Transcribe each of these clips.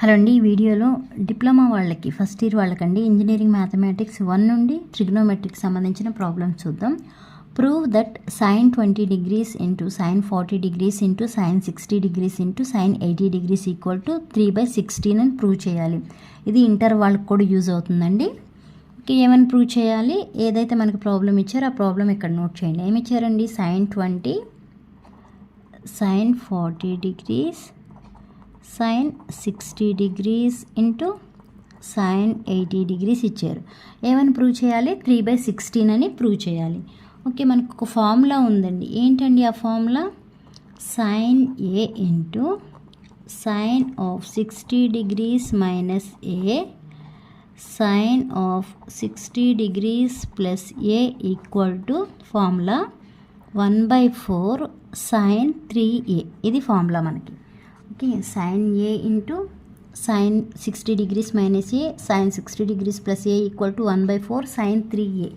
Hello అండి. ఈ వీడియోలో డిప్లొమా వాళ్ళకి ఫస్ట్ ఇయర్ వాళ్ళకండి ఇంజనీరింగ్ మ్యాథమెటిక్స్ 1 నుండి ట్రిగ్నోమెట్రిక్ సంబంధించిన ప్రాబ్లమ్స్ చూద్దాం. Prove that sin 20 degrees into sin 40 degrees into sin 60 degrees into sin 80 degrees equal to 3/16 అని ప్రూవ్ చేయాలి. ఇది ఇంటర్ వాళ్ళకి కూడా యూజ్ అవుతుందండి. ఏమని ప్రూవ్ చేయాలి? ఏదైతే మనకు ప్రాబ్లం ఇచ్చారో ఆ ప్రాబ్లం ఇక్కడ నోట్ చేయండి. ఏమి ఇచ్చారండి? sin 20 sin 40 degrees sin 60 degrees into sin 80 degrees ఇచ్చారు. ఏమని ప్రూవ్ చేయాలి? 3/16 అని ప్రూవ్ చేయాలి. ఓకే, మనకు ఒక ఫార్ములా ఉందండి. ఏంటండి ఆ formula? sin a into sin of 60 degrees minus a sin of 60 degrees plus a equal to formula 1/4 sin 3a. ఇది ఫార్ములా మనకి. Okay, sin a into sin 60 degrees minus a sin 60 degrees plus a equal to 1/4 sin 3a.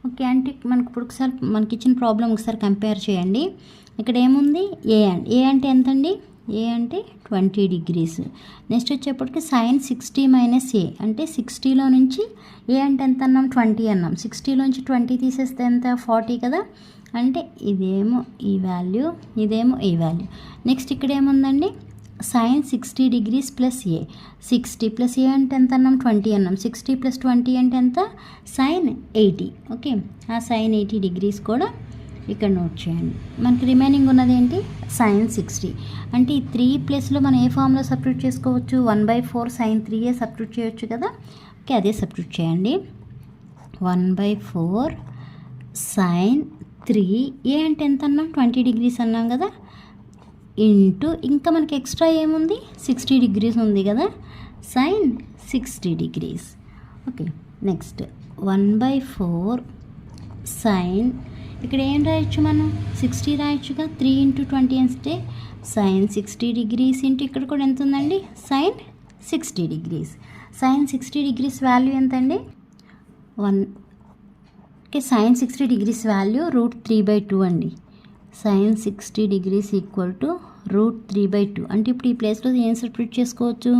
Okay, అంటే మనకు ఇప్పుడు ఒకసారి మనకి ఇచ్చిన problem ఒకసారి compare చేయండి. ఇక్కడ ఏముంది? ఏ అంటే ఎంతండి? ఏ అంటే 20 degrees. నెక్స్ట్ వచ్చేప్పటికి sin 60 మైనస్ a అంటే 60లో నుంచి ఏ అంటే ఎంత అన్నాం? 20 అన్నాం. 60లోంచి 20 తీసేస్తే ఎంత? 40 కదా. అంటే ఇదేమో ఈ వాల్యూ, ఇదేమో ఈ వాల్యూ. నెక్స్ట్ ఇక్కడ ఏముందండి? sin 60 degrees ప్లస్ ఏ. 60 ప్లస్ ఏ అంటే ఎంత అన్నాం? 20 అన్నాం. 60 ప్లస్ 20 అంటే ఎంత? sin 80. ఓకే, ఆ sin 80 degrees కూడా ఇక్కడ నోట్ చేయండి. మనకి రిమైనింగ్ ఉన్నది ఏంటి? sin 60. అంటే ఈ 3 ప్లస్లో మనం ఏ ఫామ్లో సబ్స్టిట్యూట్ చేసుకోవచ్చు? 1/4 sin 3a సబ్స్టిట్యూట్ చేయొచ్చు కదా. ఓకే, అదే సబ్స్టిట్యూట్ చేయండి. 1/4 sin 3a అంటే ఎంత అన్నాం? 20 degrees అన్నాం కదా. ఇంటూ ఇంకా మనకి ఎక్స్ట్రా ఏముంది? 60 degrees ఉంది కదా, sin 60 degrees. Okay, next 1/4 sin ఇక్కడ ఏం రాయొచ్చు మనం? 60 రాయొచ్చుగా. 3 × 20 అంటే sin 60 degrees ఇంటూ ఇక్కడ కూడా ఎంత ఉందండి? sin 60 degrees. sin 60 degrees value ఎంత అండి? 1. ఓకే, sin 60 degrees వాల్యూ √3/2 అండి. sin 60 degrees equal to √3/2. అంటే ఇప్పుడు ఈ ప్లేస్లో ఏం సబ్స్టిట్యూట్ చేసుకోవచ్చు?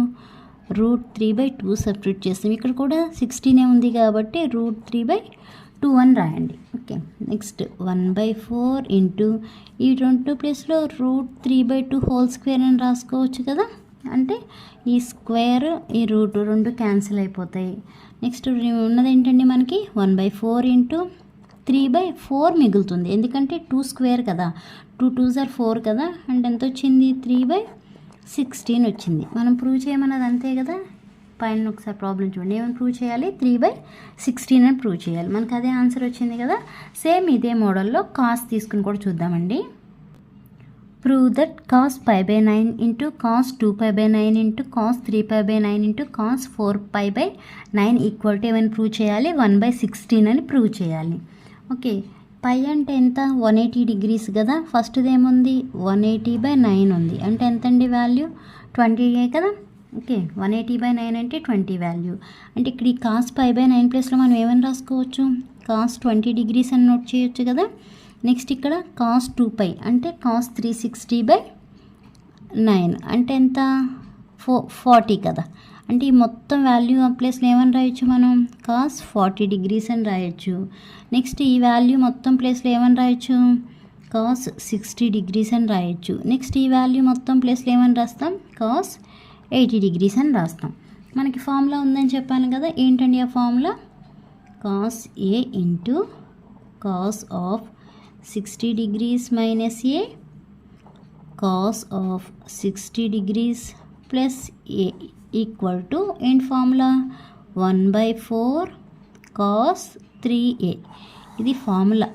√3/2 సబ్స్టిట్యూట్ చేస్తాం. ఇక్కడ కూడా 16 ఉంది కాబట్టి √3/2 అని రాయండి. ఓకే, నెక్స్ట్ 1/4 ఇంటూ ఈ 2 ప్లేస్లో √3/2 హోల్ స్క్వేర్ అని రాసుకోవచ్చు కదా. అంటే ఈ స్క్వేర్ ఈ రూట్ రెండు క్యాన్సిల్ అయిపోతాయి. నెక్స్ట్ ఉన్నది ఏంటండి మనకి? 1/4 ఇంటూ 3/4 మిగులుతుంది. ఎందుకంటే 2 స్క్వేర్ కదా, 2 2s are 4 కదా. అంటే ఎంత వచ్చింది? 3/16 వచ్చింది. మనం ప్రూవ్ చేయమన్నది అంతే కదా. పైన ఒకసారి ప్రాబ్లం చూడండి. ఏమైనా ప్రూవ్ చేయాలి? 3/16 అని ప్రూవ్ చేయాలి. మనకు అదే ఆన్సర్ వచ్చింది కదా. సేమ్ ఇదే మోడల్లో కాస్ తీసుకుని కూడా చూద్దామండి. Prove that cos π/9 into cos 2π/9 into cos 3π/9 into cos 4π/9 equal to ఏమైనా ప్రూవ్ చేయాలి? 1/16 అని ప్రూవ్ చేయాలి. ఓకే, పై అంటే ఎంత? 180 degrees కదా. ఫస్ట్ది ఏముంది? 180/9 ఉంది. అంటే ఎంతండి వాల్యూ? 20 కదా. ఓకే, 180/9 అంటే 20 వాల్యూ. అంటే ఇక్కడ ఈ cos π/9 ప్లేస్లో మనం ఏమని రాసుకోవచ్చు? cos 20 degrees అని నోట్ చేయొచ్చు కదా. నెక్స్ట్ ఇక్కడ cos 2π అంటే cos 360/9 అంటే ఎంత? 40 కదా. అంటే ఈ మొత్తం వాల్యూ ఆ ప్లేస్లో ఏమని రాయొచ్చు మనం? cos 40 degrees అని రాయొచ్చు. నెక్స్ట్ ఈ వాల్యూ మొత్తం ప్లేస్లో ఏమని రాయొచ్చు? cos 60 degrees అని రాయొచ్చు. నెక్స్ట్ ఈ వాల్యూ మొత్తం ప్లేస్లో ఏమని రాస్తాం? cos 80 degrees అని రాస్తాం. మనకి ఫార్ములా ఉందని చెప్పాను కదా. ఏంటండి ఆ formula? cos a into cos of 60 degrees minus a cos of 60 degrees plus a equal to ఏంటి ఫార్ములా? 1/4 cos 3a. ఇది ఫార్ములా.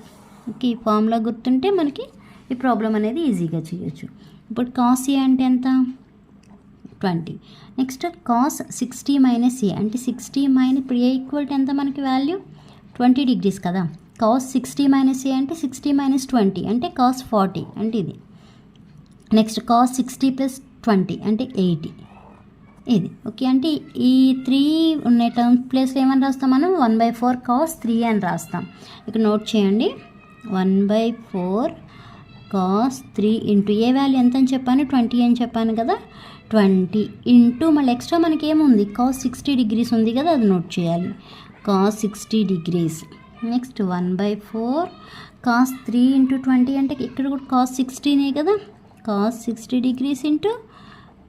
ఓకే, ఈ ఫార్ములా గుర్తుంటే మనకి ఈ ప్రాబ్లం అనేది ఈజీగా చేయొచ్చు. ఇప్పుడు cos a అంటే ఎంత? 20. నెక్స్ట్ cos 60 మైనస్ a అంటే 60 మైనస్ ఇప్పుడు a ఈక్వల్ టు ఎంత మనకి వాల్యూ? 20 degrees కదా. cos 60 మైనస్ a అంటే 60 మైనస్ 20 అంటే cos 40 అంటే ఇది. నెక్స్ట్ cos 60 ప్లస్ 20 అంటే 80 ఇది. ఓకే, అంటే ఈ 3 ఉన్న టర్మ్ ప్లేస్లో ఏమని రాస్తాం మనం? 1/4 cos 3 అని రాస్తాం. ఇక్కడ నోట్ చేయండి. 1/4 cos 3 ఇంటూ ఏ వాల్యూ ఎంత అని చెప్పాను? 20 అని చెప్పాను కదా. 20 ఇంటూ మళ్ళీ ఎక్స్ట్రా మనకి ఏముంది కాస్ 60 డిగ్రీస్ ఉంది కదా, అది నోట్ చేయాలి. Cos 60 degrees. Next 1/4 cos 3 into 20 అంటే ఇక్కడ కూడా కాస్ 60నే కదా, cos 60 degrees into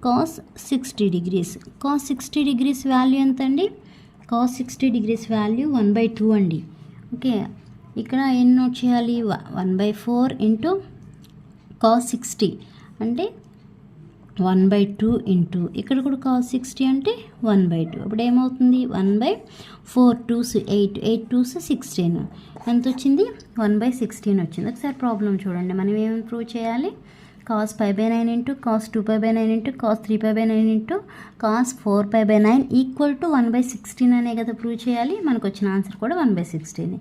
cos 60 degrees. Cos 60 degrees value ఎంత అండి? కాస్ 60 డిగ్రీస్ వాల్యూ 1/2 అండి. ఓకే, ఇక్కడ ఏం నోట్ చేయాలి? 1/4 ఇంటూ కాస్ 60 అంటే 1/2 ఇంటూ ఇక్కడ కూడా కాస్ 60 అంటే 1/2. అప్పుడు ఏమవుతుంది? 1/4 2s 8 8 2s 16 ఎంత వచ్చింది? 1/16 వచ్చింది. ఒకసారి ప్రాబ్లం చూడండి. మనం ఏమి ప్రూవ్ చేయాలి? Cos π/9 into cos 2π/9 into cos 3π/9 into cos 4π/9 equal to 1/16 అనే కదా ప్రూవ్ చేయాలి. మనకు వచ్చిన ఆన్సర్ కూడా 1/16.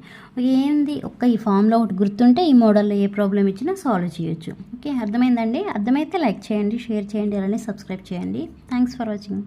ఏంది ఒక్క ఈ ఫామ్లో ఒకటి గుర్తుంటే ఈ మోడల్లో ఏ ప్రాబ్లం ఇచ్చినా సాల్వ్ చేయొచ్చు. ఓకే, అర్థమైందండి? అర్థమైతే లైక్ చేయండి, షేర్ చేయండి, అలానే సబ్స్క్రైబ్ చేయండి. Thanks for watching.